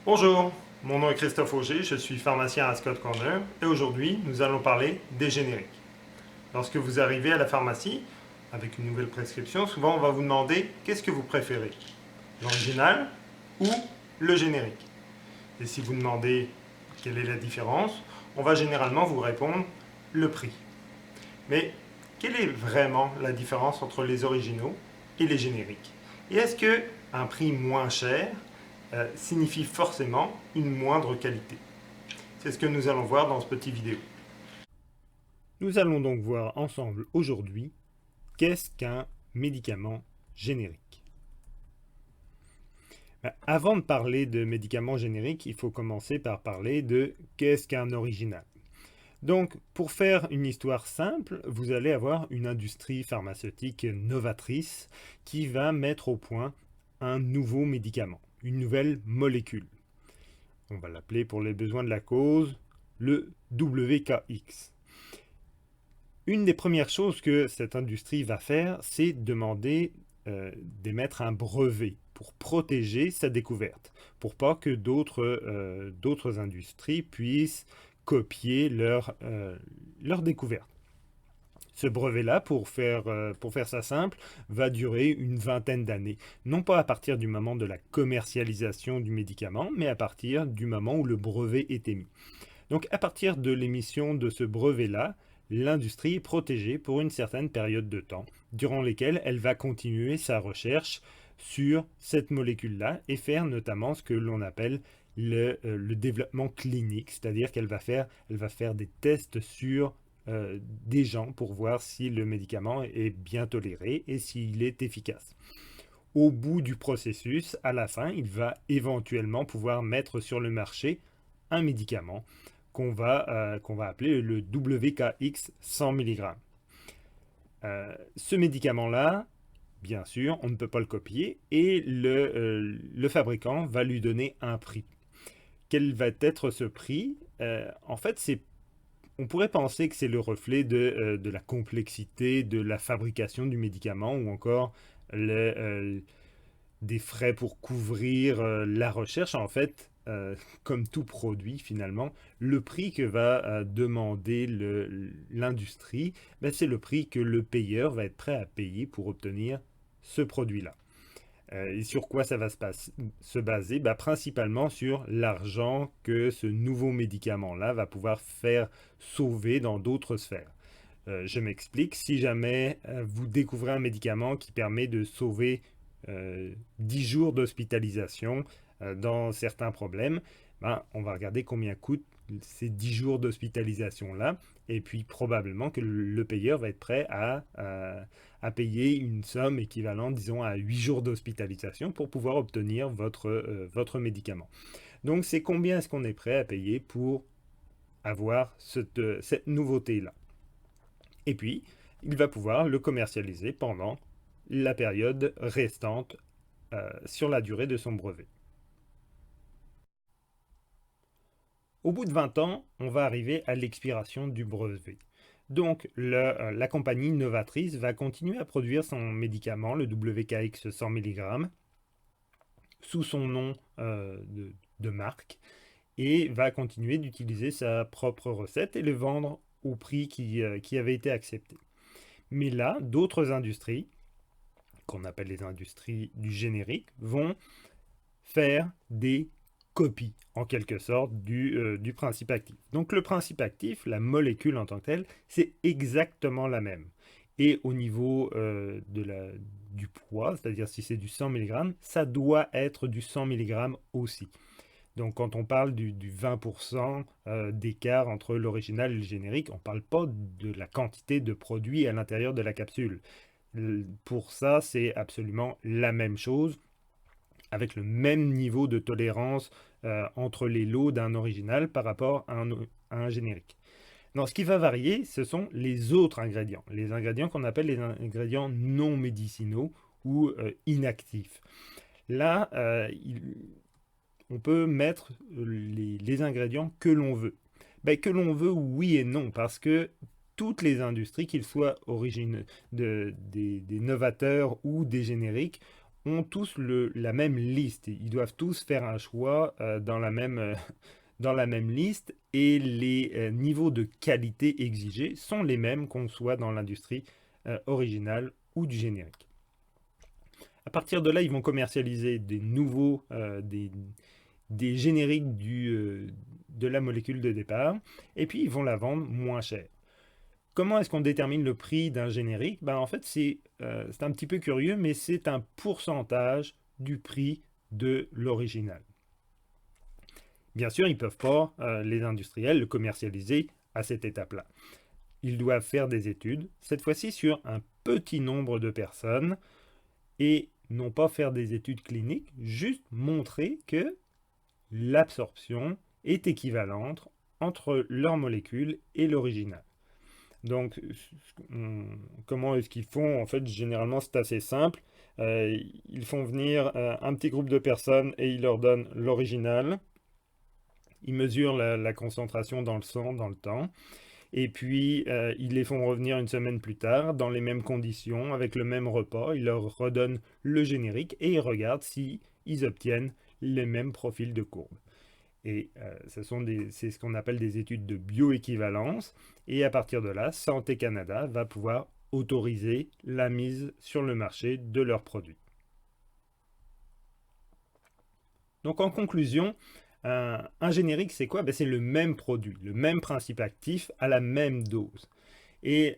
Bonjour, mon nom est Christophe Auger, je suis pharmacien à Scott Corner et aujourd'hui nous allons parler des génériques. Lorsque vous arrivez à la pharmacie avec une nouvelle prescription, souvent on va vous demander qu'est-ce que vous préférez, l'original ou le générique. Et si vous demandez quelle est la différence, on va généralement vous répondre le prix. Mais quelle est vraiment la différence entre les originaux et les génériques? Et est-ce que un prix moins cher signifie forcément une moindre qualité? C'est ce que nous allons voir dans ce petit vidéo. Nous allons donc voir ensemble aujourd'hui qu'est-ce qu'un médicament générique. Avant de parler de médicaments génériques, il faut commencer par parler de qu'est-ce qu'un original. Donc, pour faire une histoire simple, vous allez avoir une industrie pharmaceutique novatrice qui va mettre au point un nouveau médicament, une nouvelle molécule. On va l'appeler pour les besoins de la cause le WKX. Une des premières choses que cette industrie va faire, c'est demander d'émettre un brevet pour protéger sa découverte, pour pas que d'autres industries puissent copier leur découverte. Ce brevet-là, pour faire ça simple, va durer une vingtaine d'années. Non pas à partir du moment de la commercialisation du médicament, mais à partir du moment où le brevet est émis. Donc à partir de l'émission de ce brevet-là, l'industrie est protégée pour une certaine période de temps, durant lesquelles elle va continuer sa recherche sur cette molécule-là et faire notamment ce que l'on appelle le développement clinique, c'est-à-dire qu'elle va faire des tests sur des gens pour voir si le médicament est bien toléré et s'il est efficace. Au bout du processus, à la fin, il va éventuellement pouvoir mettre sur le marché un médicament qu'on va appeler le WKX 100 mg. Ce médicament-là, bien sûr, on ne peut pas le copier et le fabricant va lui donner un prix. Quel va être ce prix? En fait, on pourrait penser que c'est le reflet de la complexité de la fabrication du médicament ou encore des frais pour couvrir la recherche. En fait, comme tout produit finalement, le prix que va demander l'industrie, ben, c'est le prix que le payeur va être prêt à payer pour obtenir ce produit-là. Et sur quoi ça va se baser? Ben, principalement sur l'argent que ce nouveau médicament-là va pouvoir faire sauver dans d'autres sphères. Je m'explique, si jamais vous découvrez un médicament qui permet de sauver 10 jours d'hospitalisation dans certains problèmes, ben, on va regarder combien coûtent ces 10 jours d'hospitalisation-là, et puis probablement que le payeur va être prêt à payer une somme équivalente, disons, à 8 jours d'hospitalisation pour pouvoir obtenir votre médicament. Donc c'est combien est-ce qu'on est prêt à payer pour avoir cette nouveauté-là. Et puis, il va pouvoir le commercialiser pendant la période restante sur la durée de son brevet. Au bout de 20 ans, on va arriver à l'expiration du brevet. Donc, la compagnie novatrice va continuer à produire son médicament, le WKX 100 mg, sous son nom de marque, et va continuer d'utiliser sa propre recette et le vendre au prix qui avait été accepté. Mais là, d'autres industries, qu'on appelle les industries du générique, vont faire des copies, en quelque sorte, du principe actif. Donc le principe actif, la molécule en tant que telle, c'est exactement la même. Et au niveau du poids, c'est-à-dire si c'est du 100 mg, ça doit être du 100 mg aussi. Donc quand on parle du 20% d'écart entre l'original et le générique, on ne parle pas de la quantité de produit à l'intérieur de la capsule. Pour ça, c'est absolument la même chose, avec le même niveau de tolérance entre les lots d'un original par rapport à un générique. Non, ce qui va varier, ce sont les autres ingrédients, les ingrédients qu'on appelle les ingrédients non médicinaux ou inactifs. Là, on peut mettre les ingrédients que l'on veut. Ben, que l'on veut, oui et non, parce que toutes les industries, qu'ils soient des novateurs ou des génériques, ont tous la même liste. Ils doivent tous faire un choix dans la même liste et les niveaux de qualité exigés sont les mêmes qu'on soit dans l'industrie originale ou du générique. À partir de là, ils vont commercialiser des nouveaux, des génériques de la molécule de départ, et puis ils vont la vendre moins cher. Comment est-ce qu'on détermine le prix d'un générique? En fait, c'est un petit peu curieux, mais c'est un pourcentage du prix de l'original. Bien sûr, ils ne peuvent pas, les industriels, le commercialiser à cette étape-là. Ils doivent faire des études, cette fois-ci sur un petit nombre de personnes, et non pas faire des études cliniques, juste montrer que l'absorption est équivalente entre leur molécule et l'original. Donc, comment est-ce qu'ils font? En fait, généralement, c'est assez simple. Ils font venir un petit groupe de personnes et ils leur donnent l'original. Ils mesurent la concentration dans le sang, dans le temps. Et puis, ils les font revenir une semaine plus tard, dans les mêmes conditions, avec le même repas. Ils leur redonnent le générique et ils regardent si ils obtiennent les mêmes profils de courbes. Et c'est ce qu'on appelle des études de bioéquivalence. Et à partir de là, Santé Canada va pouvoir autoriser la mise sur le marché de leurs produits. Donc en conclusion, un générique, c'est quoi? C'est le même produit, le même principe actif à la même dose. Et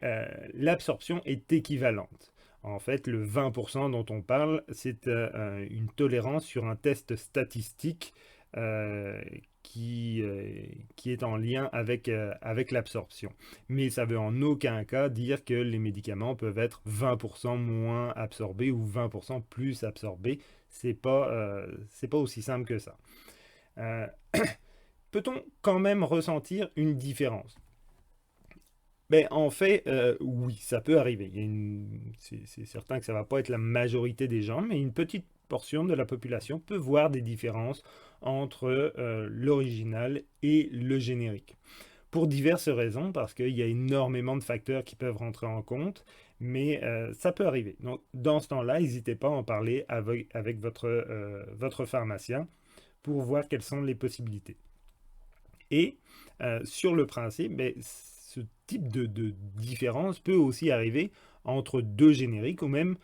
l'absorption est équivalente. En fait, le 20% dont on parle, c'est une tolérance sur un test statistique qui est en lien avec l'absorption. Mais ça ne veut en aucun cas dire que les médicaments peuvent être 20% moins absorbés ou 20% plus absorbés. C'est pas aussi simple que ça. Peut-on quand même ressentir une différence? En fait, oui, ça peut arriver. C'est certain que ça ne va pas être la majorité des gens, mais une petite portion de la population peut voir des différences entre l'original et le générique. Pour diverses raisons, parce qu'il y a énormément de facteurs qui peuvent rentrer en compte, mais ça peut arriver. Donc, dans ce temps-là, n'hésitez pas à en parler avec votre pharmacien pour voir quelles sont les possibilités. Et sur le principe, ce type de différence peut aussi arriver entre deux génériques ou même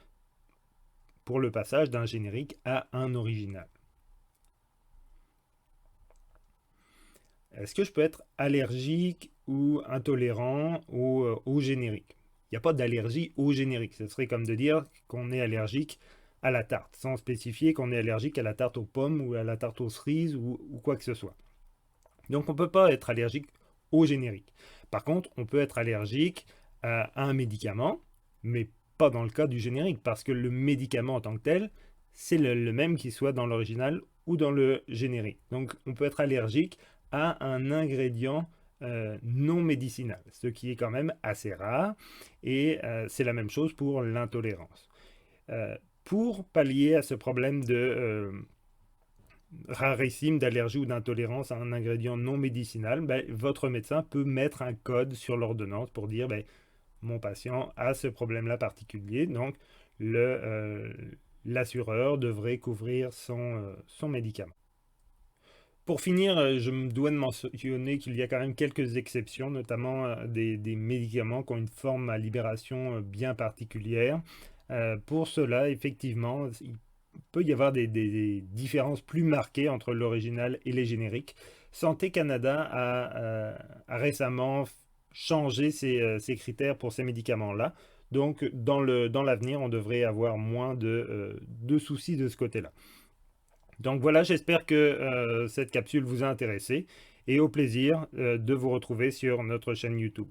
pour le passage d'un générique à un original. Est-ce que je peux être allergique ou intolérant au générique? Il n'y a pas d'allergie au générique. Ce serait comme de dire qu'on est allergique à la tarte, sans spécifier qu'on est allergique à la tarte aux pommes ou à la tarte aux cerises ou quoi que ce soit. Donc on ne peut pas être allergique au générique. Par contre, on peut être allergique à un médicament, mais pas dans le cas du générique, parce que le médicament en tant que tel, c'est le même qu'il soit dans l'original ou dans le générique. Donc on peut être allergique à un ingrédient non médicinal, ce qui est quand même assez rare, et c'est la même chose pour l'intolérance. Pour pallier à ce problème de rarissime d'allergie ou d'intolérance à un ingrédient non médicinal, votre médecin peut mettre un code sur l'ordonnance pour dire mon patient a ce problème-là particulier, donc l'assureur devrait couvrir son médicament. Pour finir, je me dois de mentionner qu'il y a quand même quelques exceptions, notamment des médicaments qui ont une forme à libération bien particulière. Pour cela, effectivement, il peut y avoir des différences plus marquées entre l'original et les génériques. Santé Canada a récemment changé ses critères pour ces médicaments-là. Donc, dans l'avenir, on devrait avoir moins de soucis de ce côté-là. Donc voilà, j'espère que cette capsule vous a intéressé et au plaisir de vous retrouver sur notre chaîne YouTube.